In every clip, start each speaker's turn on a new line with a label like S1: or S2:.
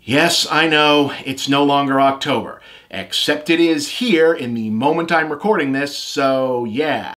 S1: Yes, I know, it's no longer October, except it is here in the moment I'm recording this, so yeah.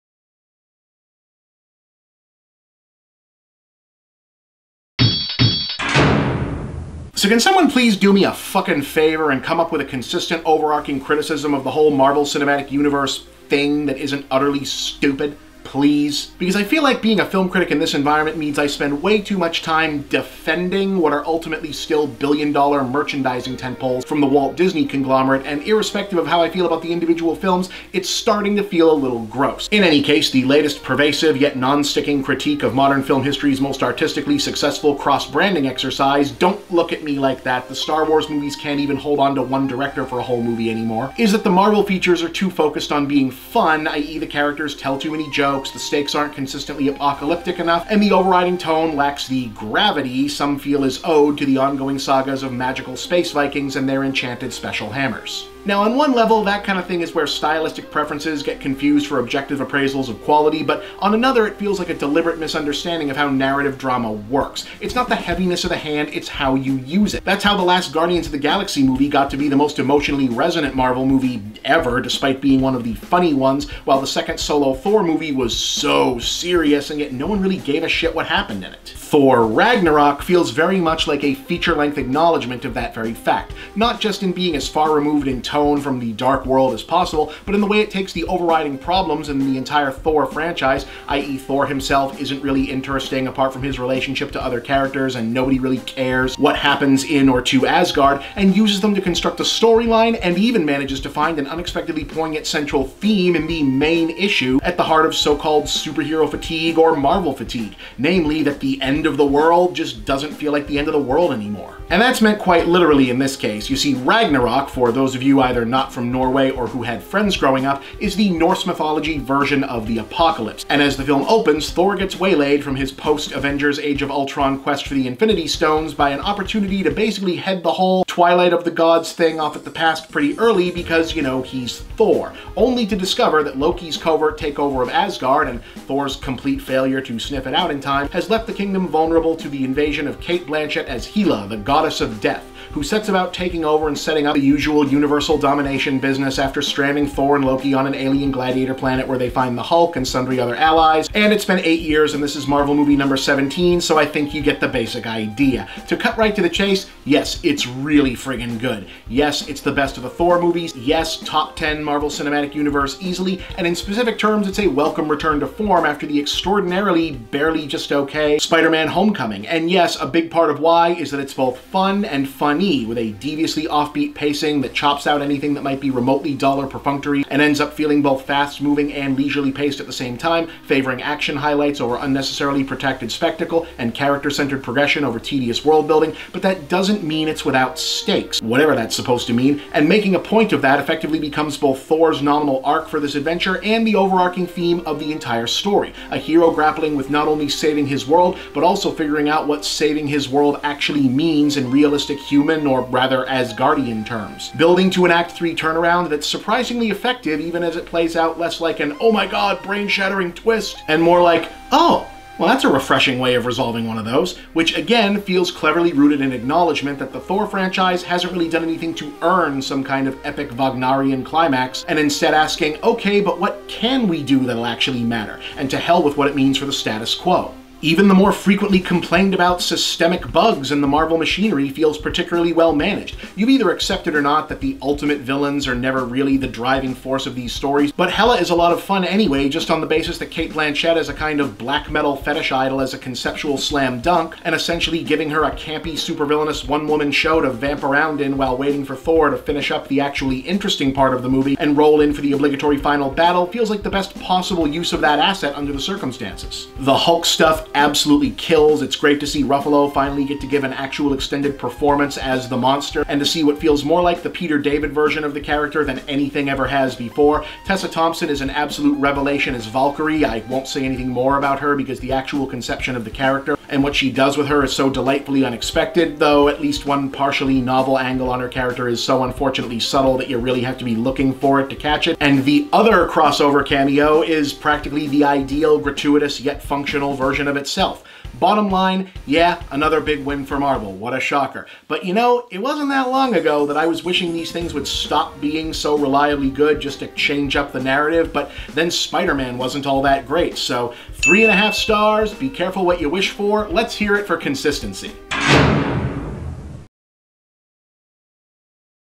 S1: So can someone please do me a fucking favor and come up with a consistent overarching criticism of the whole Marvel Cinematic Universe thing that isn't utterly stupid? Please? Because I feel like being a film critic in this environment means I spend way too much time defending what are ultimately still billion-dollar merchandising tentpoles from the Walt Disney conglomerate, and irrespective of how I feel about the individual films, it's starting to feel a little gross. In any case, the latest pervasive yet non-sticking critique of modern film history's most artistically successful cross-branding exercise, don't look at me like that, the Star Wars movies can't even hold on to one director for a whole movie anymore, is that the Marvel features are too focused on being fun, i.e. the characters tell too many jokes, the stakes aren't consistently apocalyptic enough, and the overriding tone lacks the gravity some feel is owed to the ongoing sagas of magical space Vikings and their enchanted special hammers. Now, on one level, that kind of thing is where stylistic preferences get confused for objective appraisals of quality, but on another, it feels like a deliberate misunderstanding of how narrative drama works. It's not the heaviness of the hand, it's how you use it. That's how the last Guardians of the Galaxy movie got to be the most emotionally resonant Marvel movie ever, despite being one of the funny ones, while the second solo Thor movie was so serious, and yet no one really gave a shit what happened in it. Thor Ragnarok feels very much like a feature-length acknowledgement of that very fact, not just in being as far removed in tone from the dark world as possible, but in the way it takes the overriding problems in the entire Thor franchise, i.e. Thor himself isn't really interesting apart from his relationship to other characters and nobody really cares what happens in or to Asgard, and uses them to construct a storyline and even manages to find an unexpectedly poignant central theme in the main issue at the heart of so-called superhero fatigue or Marvel fatigue, namely that the end of the world just doesn't feel like the end of the world anymore. And that's meant quite literally in this case. You see, Ragnarok, for those of you either not from Norway or who had friends growing up, is the Norse mythology version of the apocalypse. And as the film opens, Thor gets waylaid from his post-Avengers Age of Ultron quest for the Infinity Stones by an opportunity to basically head the whole Twilight of the Gods thing off at the past pretty early because, you know, he's Thor, only to discover that Loki's covert takeover of Asgard and Thor's complete failure to sniff it out in time has left the kingdom vulnerable to the invasion of Cate Blanchett as Hela, the goddess of death, who sets about taking over and setting up the usual universal domination business after stranding Thor and Loki on an alien gladiator planet where they find the Hulk and sundry other allies. And it's been 8 years and this is Marvel movie number 17, so I think you get the basic idea. To cut right to the chase, yes, it's really friggin' good. Yes, it's the best of the Thor movies. Yes, top 10 Marvel Cinematic Universe easily, and in specific terms, it's a welcome return to form after the extraordinarily barely just okay Spider-Man Homecoming. And yes, a big part of why is that it's both fun and funny, with a deviously offbeat pacing that chops out anything that might be remotely dull or perfunctory and ends up feeling both fast-moving and leisurely paced at the same time, favoring action highlights over unnecessarily protracted spectacle and character-centered progression over tedious world-building, but that doesn't mean it's without stakes, whatever that's supposed to mean, and making a point of that effectively becomes both Thor's nominal arc for this adventure and the overarching theme of the entire story. A hero grappling with not only saving his world, but also figuring out what saving his world actually means in realistic human, or rather Asgardian terms. Building to an Act 3 turnaround that's surprisingly effective even as it plays out less like an oh my god brain-shattering twist, and more like, oh, well, that's a refreshing way of resolving one of those, which again feels cleverly rooted in acknowledgement that the Thor franchise hasn't really done anything to earn some kind of epic Wagnerian climax, and instead asking, okay, but what can we do that'll actually matter, and to hell with what it means for the status quo. Even the more frequently complained about systemic bugs in the Marvel machinery feels particularly well managed. You've either accepted or not that the ultimate villains are never really the driving force of these stories, but Hela is a lot of fun anyway, just on the basis that Cate Blanchett is a kind of black metal fetish idol as a conceptual slam dunk, and essentially giving her a campy supervillainous one-woman show to vamp around in while waiting for Thor to finish up the actually interesting part of the movie and roll in for the obligatory final battle feels like the best possible use of that asset under the circumstances. The Hulk stuff absolutely kills. It's great to see Ruffalo finally get to give an actual extended performance as the monster, and to see what feels more like the Peter David version of the character than anything ever has before. Tessa Thompson is an absolute revelation as Valkyrie. I won't say anything more about her because the actual conception of the character and what she does with her is so delightfully unexpected, though at least one partially novel angle on her character is so unfortunately subtle that you really have to be looking for it to catch it. And the other crossover cameo is practically the ideal, gratuitous, yet functional version of itself. Bottom line, yeah, another big win for Marvel. What a shocker. But you know, it wasn't that long ago that I was wishing these things would stop being so reliably good just to change up the narrative, but then Spider-Man wasn't all that great. So 3.5 stars, be careful what you wish for. Let's hear it for consistency.